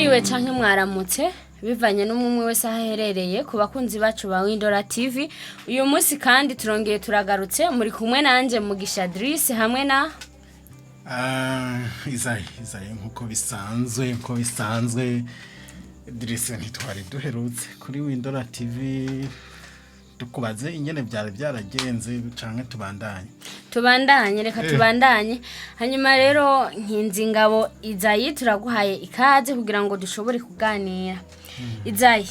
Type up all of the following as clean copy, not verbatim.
Mwiriwe canke mwaramutse bivanye n'umwe wese aherereye ku bakunzi bacu ba Windora TV. Uyu munsi kandi turongeye turagarutse muri kumwe nanje Mugisha Driss hamwe na Izayi nkuko bisanzwe Driss ntitwari duherutse kuri Windora TV tukubaze ingene byaragenze canke tubandanye reka tubandanye hanyuma rero nkinzi ngabo Izayi turaguhaye ikaze kugira ngo dushobore kuganira. Izayi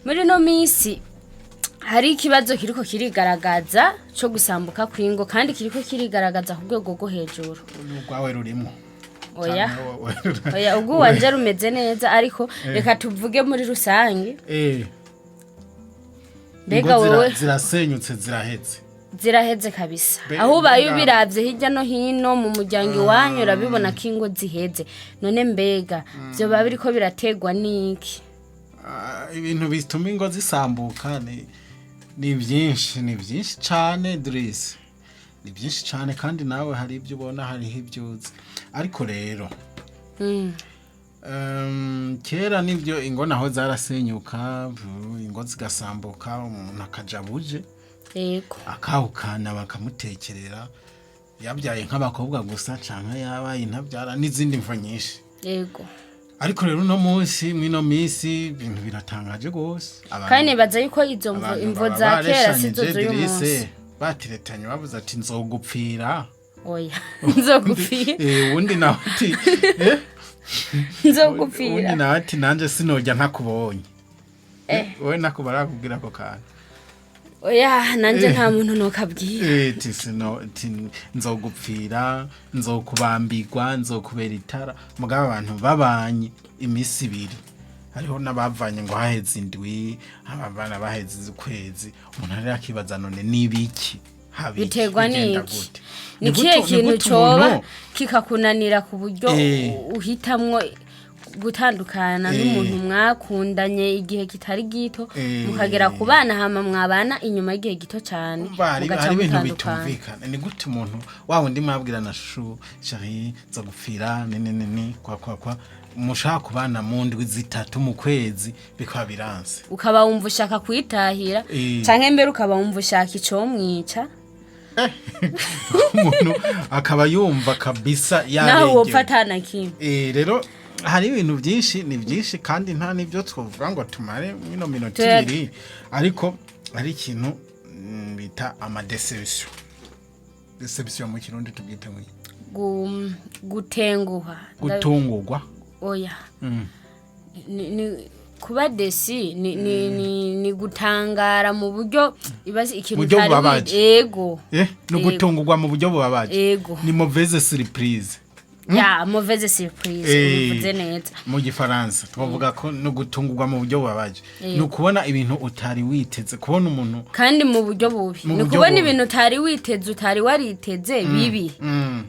muri no misi hari ikibazo kiriko kirigaragaza cyo gusambuka kwingo kandi kiriko kirigaragaza ku rwego rwo hejuru. Urwawe rurimo oya ubwo wanje rumeze neza ariko reka tuvuge muri rusange. Mbega wowe zirasenyutse ziraheze kabisa aho ubaye ubiravye hirya no hino mu muryango wanyu urabibona ko ingo ziheze. None mbega byo babiriko birategwa niki? Ibintu bituma ingo zisambuka ni byinshi cyane Driss, ni byinshi cyane kandi nawe hari ibyo ubona hari ibyuzi ariko rero kera nibyo ingo naho zarasenyuka ingo zigasambuka umuntu akajabuje yego akahukana bakamutekerera yabyaye nk'abakobwa gusa canka yabaye intabyara n'izindi mvo nyinshi yego. Ariko rero no munsi mwino misi ibintu biratangaje gose kandi baza yuko izo imvo za kera sizo z'uyu munsi batiretanye bavuze ati nzogupfira. Oya nzogupfira undi nawe ati nzogupfira undi nawe ati nanje sinojya ntakubonye wowe nakubara kugira ko kana. Oya nanje nta muntu nokabwira nzogupfira nzokubambirwa nzokubera itara mugabo abantu babanye imisi ibiri hariho nabavanye ngo haheze indwi abana baheze ukwezi umuntu ari akibaza none nibiki biterwa niki ni kiye kintu coba kikakunanira ku buryo uhitamwo gutandukana n'umuntu mwakundanye igihe kitari gito mukagera ku bana hama mwabana inyuma y'igihe gito cyane mugaca bitumvikana. Ni gute umuntu wawe ndi mwabwirana shu chérie zo gupfira nene kwa mushaka kubana mu ndwi zitatu mu kwezi bikaba biranse ukaba wumva ushaka kwitahira canke mbere ukaba wumva ushaka ico mwica umuntu akaba yumva kabisa yarege naho wopfatana kimwe. Rero hari ibintu byinshi ni byinshi kandi nta nibyo twovuga ngo tumare mino minota ibiri ariko ari ikintu bita ama deception mu kirundi tubwite gutungurwa. Oya ni kuba desi ni gutangara mu buryo ibazi ikintu cyari yego no gutungurwa mu buryo bubabaje ni mauvaise surprise. Mauvaise surprise uvuze neza mu gifaransa twavuga ko no gutungurwa mu buryo bubabaje ni ukubona ibintu utari witeze kubona umuntu kandi mu buryo bubi ni kubona ibintu utari witeze utari wariteze bibi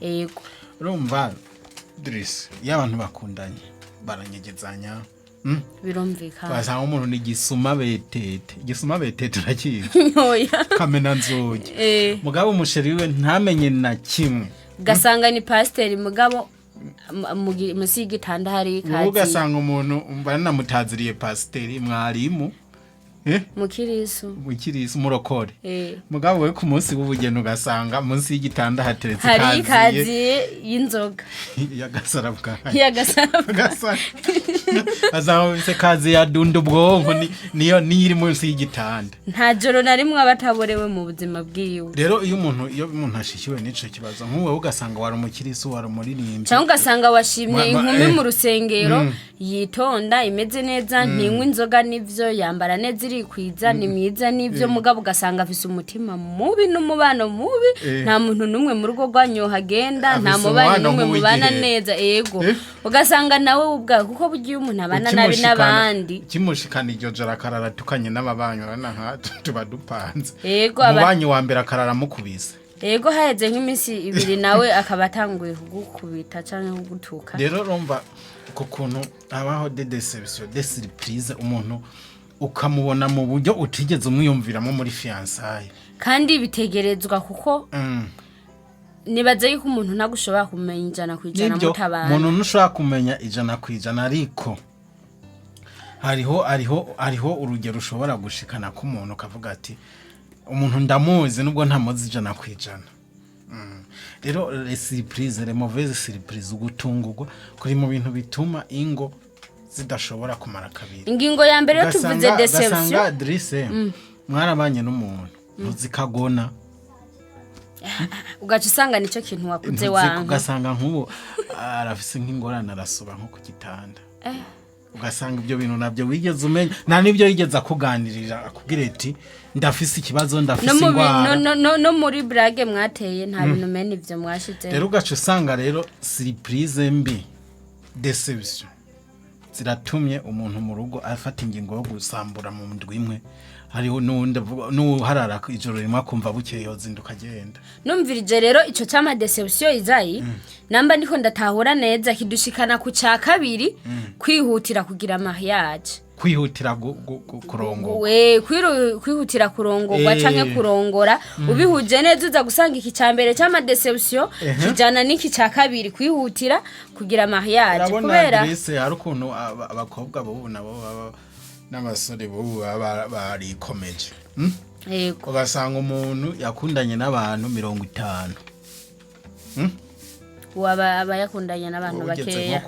yego. Urumva Driss y'abantu bakundanye baranyegezanya birumvikana basanga umuntu ni gisuma betete urakizi oya kamena nzoge mugabo umusheri we ntamenye na kimwe gasanga ni pasteur mugabo musi y'igitanda hari kazi ugasanga umuntu baranamutaziriye pasteur mwarimu mukirisu murokore mugabo we ku munsi w'ubugeno ugasanga munsi y'igitanda hateretse kazi y'inzoga yagasarabwa azabise kazi ya dundu bwonko niyo iri munsi y'igitanda nta joro na rimwe abataborewe mu buzima bwiwe. Rero iyo umuntu ashishiwe n'ico kibazo nk'uwe ugasanga wari umukirisu wari umuririmbyi cyangwa ugasanga washimye inkumi mu rusengero yitonda imeze neza ntinywa inzoga nivyo yambara neza irikwiza ni myiza nivyo mugabo ugasanga afise umutima mubi n'umubano mubi nta muntu numwe mu rugo rwanyu hagenda nta mubano numwe mubana neza yego ugasanga nawe ubwa kuko bugiye umuntu abana nabi n'abandi kimushikana iryo jara karara tukanye n'ababanyu rana nka tuba dupanze yego ababanyu wa mbere akarara mukubise yego haheze nk'imisi ibiri nawe akaba atanguye kugukubita canke kugutuka. Rero romba ko kuntu abaho de surprise umuntu ukamubona mu buryo utigeze umwiyumviramo muri fiançailles kandi bitegerezwa kuko nibaze yuko umuntu nagushobora kumenya ijana kwijana mutabana umuntu ntushobora kumenya ijana kwijana ariko hariho urugero ushobora gushikana ku muntu ukavuga ati umuntu ndamuzi nubwo ntamuzi ijana ku ijana. Rero surprise les mauvaises surprises ugutungurwa kuri mu bintu bituma ingo zidashobora kumara kabiri. Ingingo ya mbere yo tuvuze deception. Gasanga Adrisse mwarabanye n'umuntu ntuzikagona. Ugaca usanga nicyo kintu wakuze wangu. Ugasanga nk'ubu arafise nk'ingorane arasuba nko ku gitanda. Ugasanga ibyo bintu nabyo wigeze umenya nta nibyo yigeze akuganirira akubwira ati ndafise ikibazo ndafise ingwara no muri brage mwateye nta bintu mene ivyo mwashize. Rero ugaca usanga rero surprise mbi deception ziratumye umuntu mu rugo afata ingingo yo gusambura mu ndwi imwe. Hariho n'uharara ijoro rimwe akumva bukeye yozinduka agenda. Numvirije rero ico cyama deception izayi namba ndiko ndatahura neza kidushikana ku ca kabiri kwihutira kugira mariage. Kwihutira kurongorwa. Kwihutira kurongorwa canke kurongora ubihuje neza uza gusanga iki cyambere cyama deception kijana n'iki ca kabiri kwihutira kugira mariage kubera hari ukuntu abakobwa bo nabo n'abasore bo barikomeje. Yego. Ugasanga umuntu yakundanye n'abantu 50. Waba yakundanye n'abantu bakeya.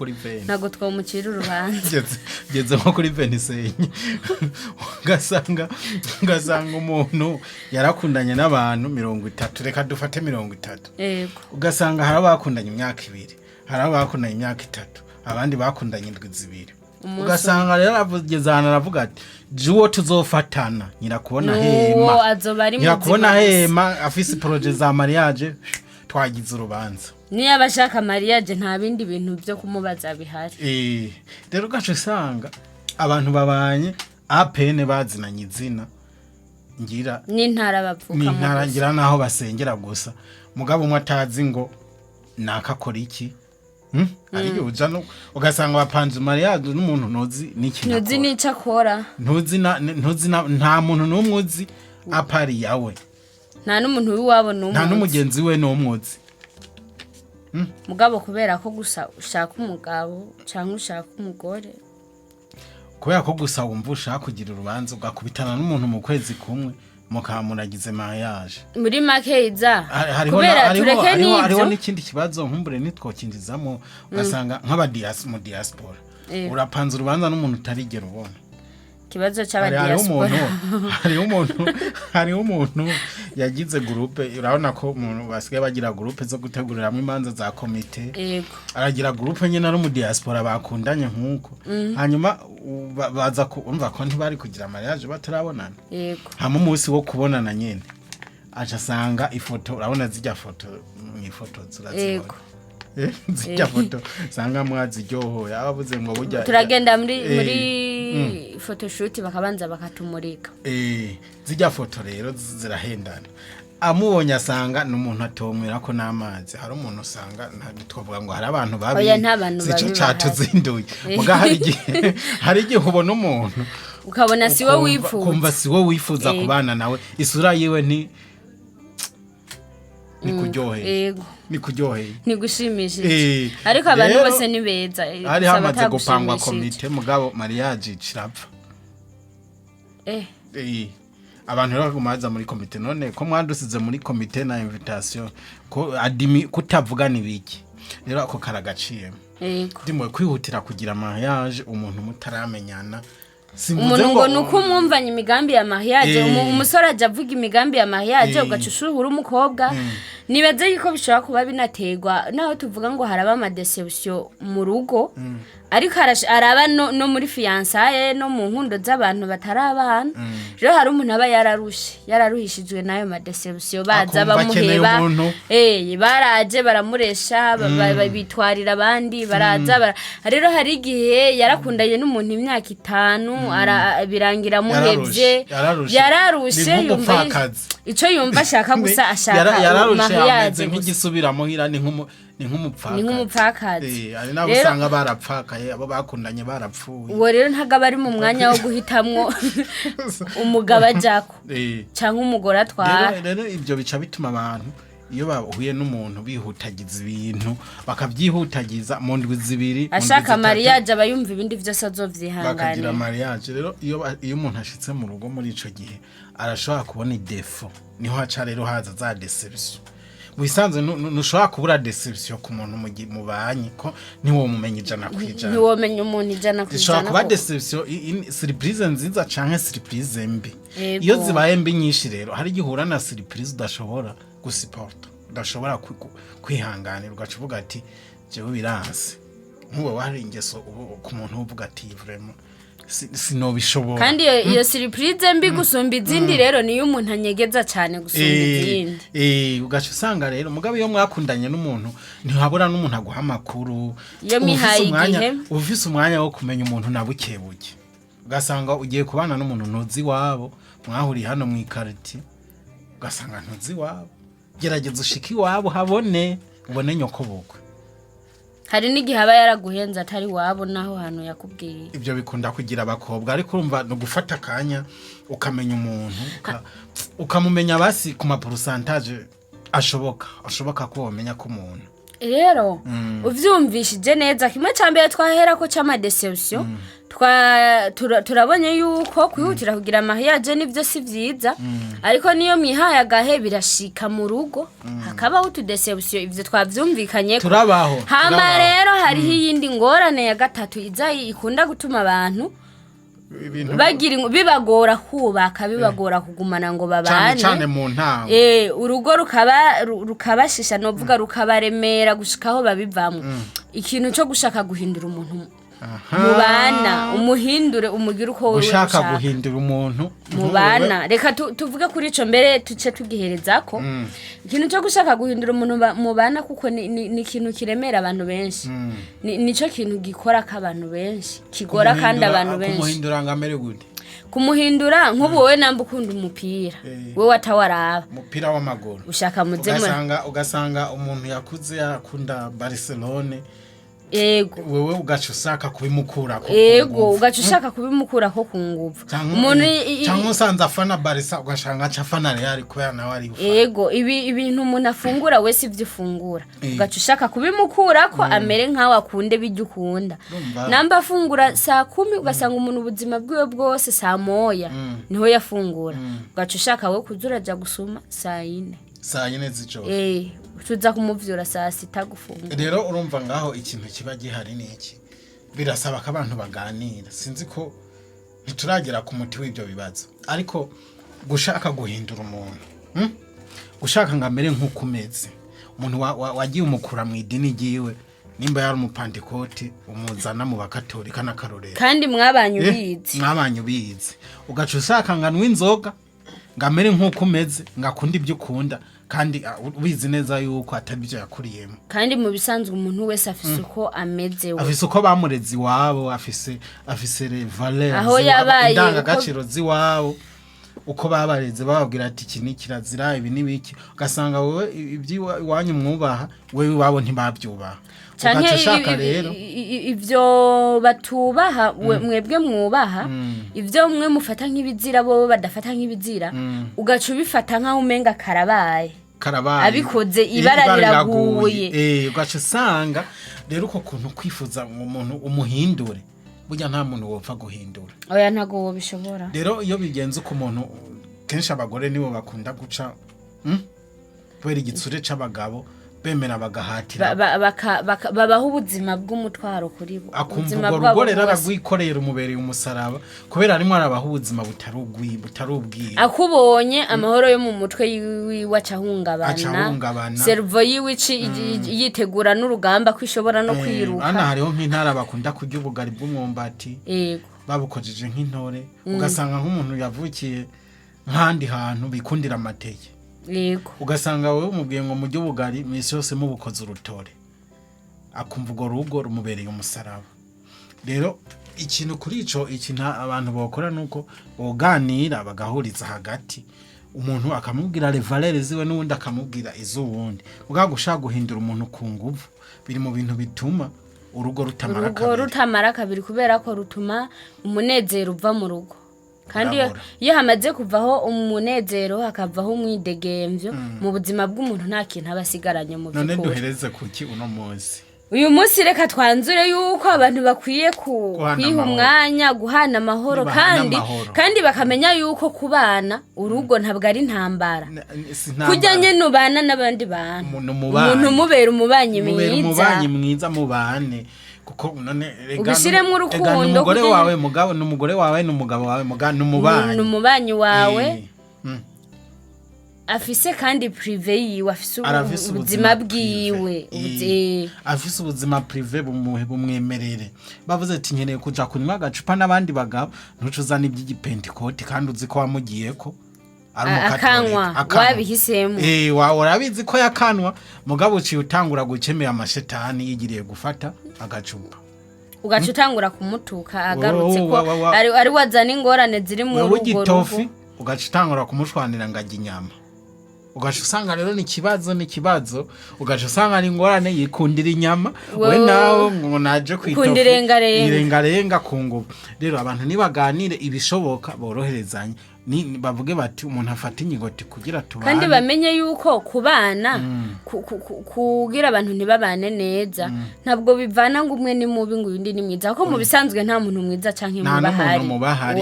Nago twomukira urubanza. Geze nko kuri 27. Ugasanga umuntu yarakundanye n'abantu 30 reka dufate 30. Yego. Ugasanga hari abakundanye imyaka 2, hari abakundanye imyaka 3, abandi bakundanye indwi 2. Ugasanga rero avugezana aravuga ati juwo tuzofatana nyirakubona hema. Nyirakubona hema afise projet za mariage twagize urubanza. Niyo abashaka mariage nta bindi bintu byo kumubaza bihari. Rero gace usanga abantu babanye apene bazinanye izina ngira n'intara bavuka mu n'intara ngira naho basengera gusa mugabo umwe atazi ngo nakakora iki. Ariyo ujano ugasanga bapanze mariage n'umuntu ntuzi n'ikintu. Ntuzi n'icyo akora. Ntuzi nta muntu n'umwuzi apari yawe. Nta n'umuntu wiwabo n'umwe. Nta n'umugenzi we n'umwuzi. Mugabo kubera ko gusa ushaka umugabo cyangwa ushaka umugore. Kubera ko gusa wumva ushaka kugira urubanza ugakubitana n'umuntu mu kwezi kumwe mukamuragize mariage. Muri makeiza kubera tureke n'ibyo. Hariho n'ikindi kibazo nkumbure nitwokinjizamo ugasanga nk'abadiaspora diaspora. Urapanza urubanza n'umuntu utarigera ubona. Kibazo cy'abadiaspora. Hariho umuntu yagize groupe urabona ko umuntu basigaye bagira groupe zo guteguriramo imanza za komite. Yego. Aragira groupe nyene ari mu diaspora bakundanye nkuko. Hanyuma baza kumva ko ntibari kugira mariage batarabonana. Yego. Hama umunsi wo kubonana nyene aca sanga ifoto urabona zijya foto mu ifoto zurazibona. Zijya foto sanga mwaziryohoye abavuze ngo burya turagenda muri photoshoot bakabanza bakatumurika. Zijya foto rero zirahendana. Amubonye asanga n'umuntu atomwera ko n'amazi. Hari umuntu usanga twavuga ngo hari abantu babi zico cyatuzinduye. Muga hari igihe ubona umuntu ukabona si wo wifuza. Kumva si wo wifuza kubana nawe. Isura yiwe ni kuryoheye. Ni kuryoheye. Ni gushimishije. Ariko abantu bose ni beza. Hari hamaze gupangwa komite mugabo mariage cirapfa. Abantu rero bagumaza muri komite none ko mwandusize muri komite na invitation ko adimi kutavugana ibiki. Rero ako karagaciye. Ndimo kwihutira kugira mariage umuntu mutaramenyana. Umuntu ngo nuko mwumvanye imigambi ya mariage umusore aje avuga imigambi ya mariage ugacushura umukobwa nibaze yuko bishobora kuba binategwa naho tuvuga ngo haraba ama deception mu rugo ariko araba no muri fiançailles no mu nkundo z'abantu batarabana rero hari umuntu aba yararuhishijwe nayo ma deception baza bamuheba baraje baramuresha bitwarira abandi baraza rero hari igihe yarakundanye n'umuntu imyaka 5 birangira muhebye yararushe yumva ico yumva ashaka gusa ashaka mariage nk'igisubira muhira ni nk'umupfakazi ari nabo usanga barapfakaye abo bakundanye barapfuye uwo rero ntaga bari mu mwanya wo guhitamwo umugabo ajako cyangwa umugore atwara rero ibyo bica bituma abantu iyo bahuye n'umuntu bihutagiza ibintu bakabyihutagiza mu ndwi zibiri ashaka mariage aba yumva ibindi byose azovyihanganira bakagira mariage rero iyo umuntu ashitse mu rugo muri ico gihe arashobora kubona idefo niho haca rero haza za deception wisanze nushobora kubura deception ku muntu mubanye ko niwo mumenye ijana kwijana niwo menye umuntu ijana kwijana ishobora kuba deception surprise nziza canke surprise mbi iyo zibaye mbi nyinshi rero hari gihura na surprise udashobora gusupport udashobora kwihanganira ugacuvuga ati jewe biranse nkuba wari ingeso ku muntu uvuga ati vraiment sinobishobora kandi iyo surprise mbi gusumba izindi rero niyo umuntu anyegeza cyane gusumba izindi ugaca usanga rero mugabe iyo mwakundanye n'umuntu ntihabura n'umuntu aguha amakuru iyo mihaye igihe ufise umwanya wo kumenya umuntu nabukebuke ugasanga ugiye kubana n'umuntu ntuzi wabo mwahuriye hano mu ikariti ugasanga ntuzi wabo gerageza ushiki wabo habone ubone nyoko bukwe hari n'igihe aba yaraguhenze atari wabo naho hantu yakubwiye ibyo bikunda kugira abakobwa ariko urumva no gufata kanya ukamenya umuntu ukamumenya basi ku maporusantaje ashoboka ko wamenya ko umuntu rero uvyumvishije neza kimwe cyambere twahera ko cyama deception turabonye yuko kwihutira kugira mariage nivyo si vyiza ariko niyo mihaye agahe birashika mu rugo hakabaho utudeception ivyo twavyumvikanye turabaho hama rero hari iyindi ngorane ya gatatu izayi ikunda gutuma abantu bagira bibagora kubaka bibagora kugumana ngo babane cyane mu ntango urugo rukabashisha no vuga rukabaremera gushikaho babivamo ikintu cyo gushaka guhindura umuntu mubana umuhindure umugira uko wewe ushaka guhindura umuntu mubana reka tuvuge kuri ico mbere tuce tugiherezako ikintu cyo gushaka guhindura umuntu mubana kuko ni ikintu kiremera abantu benshi nico kintu gikora k'abantu benshi kigora kandi abantu benshi kumuhindura ngamere gute kumuhindura nk'ubu wowe namba ukunda umupira wewe atawaraba umupira w'amaguru ushaka muzemura ugasanga umuntu yakuze yakunda Barcelona ego wewe ugaca ushaka kubimukura ko ugaca ushaka kubimukura ko kunguvu umuntu cyangwa usanze afana Barca ugashanga aca afana Real kubera nawe ari ufana ibintu umuntu afungura wese ivyo ufungura ugaca ushaka kubimukura ko amere nkawe akunde bijya ukunda namba afungura saa 10 ugasanga umuntu ubuzima bwiwe bwose saa moya niho yafungura ugaca ushaka we kuzuraja gusuma saa 4 z'ijoro tuza kumuvyura saa 6 gufunga rero urumva ngaho ikintu kiba gihari niki birasaba ko abantu baganira sinzi ko ntituragera ku muti w'ibyo bibazo ariko gushaka guhindura umuntu gushaka ngamere nk'uko umeze umuntu wagiye umukura mu idini giwe nimba yari umupandikoti umuzana mu bakatolika n'akarorero kandi mwabanye ubizi ugaca usaka nganwa inzoga ngamere nk'uko umeze ngakunda ibyo ukunda kandi ubizi neza yuko atabyo yakuriyemo kandi mu bisanzwe umuntu wese afise uko ameze we afise uko bamurezi wabo afise les valeurs aho yabaye indangagaciro ziwabo uko babareze bababwira ati iki ni kirazira ibi nibiki ugasanga wowe iby'iwanyu mwubaha wewe wabo ntibabyubaha ugaca rero ivyo batubaha mwebwe mwubaha ivyo mwe mufata nk'ibizira bo badafata nk'ibizira ugaca ubifata nkaho umenga karabaye abikoze ibara riraguye ugaca usanga rero uko kuntu kwifuza umuntu umuhindure burya nta muntu wopfa guhindura oya ntago wobishobora rero iyo bigenze uko umuntu kenshi abagore nibo bakunda guca kubera igitsure c'abagabo bemera bagahatira babaho ubuzima bw'umutwaro kuri bo akumva urugo rero aragwikorera umubereye umusaraba kubera arimo arabaho ubuzima butarubwiye akubonye amahoro yo mu mutwe yiwe acahungabana servo yiwe yitegura n'urugamba kwishobora no kwiruka ana hariho nk'intara bakunda kurya ubugari bw'umwumbati babukojeje nk'intore ugasanga nk'umuntu yavukiye nk'andi hantu bikundira amateke ugasanga wowe umubwiye ngo mujye ubugari misi yose mubukoze urutore akumva urwo rugo rumubereye umusaraba rero ikintu kuri ikintu abantu bakora nuko boganira bagahuriza hagati umuntu akamubwira les valeurs ziwe n'ubundi akamubwira iz'ubundi ugagushaka guhindura umuntu ku nguvu biri mu bintu bituma urugo rutamara kabiri kubera ko rutuma umunezero uva mu rugo kandi iyo hamaze kuvaho umunezero hakavaho umwidegemvyo mu buzima bw'umuntu nta kintu abasigaranye mu none duhereze kuki uno munsi uyu munsi reka twanzure yuko abantu bakwiye kwiha umwanya guhana amahoro kandi bakamenya yuko kubana urugo ntabwo ari intambara kujya nyene ubana n'abandi bantu umuntu mubera umubanyi mwiza mubane kuko none ubishiremo urukundo umugore wawe mugabo n'umugore wawe n'umugabo wawe n'umubanyi wawe afise kandi prive yiwe afise ubuzima bwiwe afise ubuzima prive bumwemerere bavuze ati nkeneye kuja kunywa agacupa n'abandi bagabo ntucuzana iby'igipendikoti kandi uzi ko wamugiyeko akanwa wabihisemo urabizi ko yakanwa mugabo uciye utangura gukemera amashetani yigiriye gufata agacupa ugaca utangura kumutuka agarutse ko ari wazana ingorane ziri mu rugo ugaca utangura kumushwanira ngo ajye inyama ugaca usanga rero ni ikibazo ugaca usanga ari ingorane yikundira inyama we nawe ngo naje kwitofa irengarenga ku ngubu rero abantu nibaganire ibishoboka boroherezanye bavuge bati umuntu afata inyigoti kugira tubane kandi bamenye yuko kubana kugira abantu ntibabane neza ntabwo bivana ngo umwe ni mubi ngo undi ni mwiza kuko mu bisanzwe nta muntu mwiza canke mubahari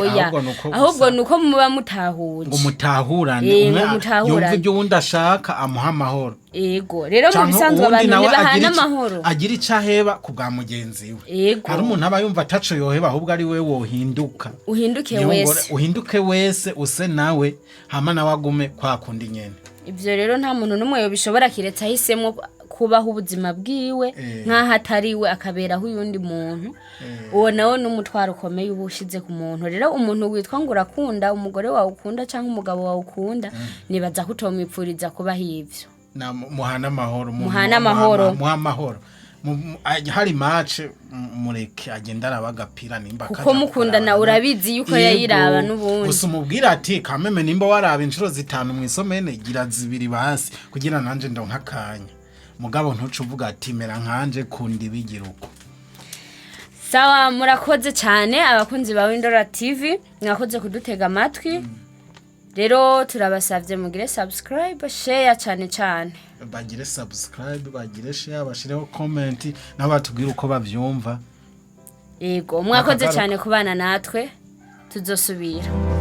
ahubwo nuko muba mutahuye ngo mutahurane yumva ibyo wundi ashaka amuha amahoro ego rero mu bisanzwe abantu ntibahana amahoro agira icaheba ku bwa mugenzi we hari umuntu aba yumva ataco yoheba ahubwo ari we wohinduka uhinduke wese use nawe hama nawe agume kwa kundi nyene ivyo rero nta muntu numwe yobishobora kiretse ahisemo kubaho ubuzima bwiwe nkaho atariwe akaberaho uyundi muntu uwo nawe n'umutwaro ukomeye uba ushize ku muntu rero umuntu witwa ngo urakunda umugore wawe ukunda canke umugabo wawe ukunda nibaza ko utomwipfuriza kubaho ivyo muhana amahoro hari match mureke agenda arabagapira nimba kuko mukundana urabizi yuko yayiraba n'ubundi gusa umubwira ati kameme nimba waraba inshuro 5 mu isomene gira 2 basi kugira nanje ndo nkakanya mugabo ntucu uvuga ati mera nkanje kundi bigira uko sawa murakoze cyane abakunzi ba Windora TV mwakoze kudutega amatwi rero turabasavye mugire subscribe share cyane bagire subscribe bagire share bashireho comment n'abatubwira uko bavyumva yego mwakoze cyane kubana natwe tuzosubira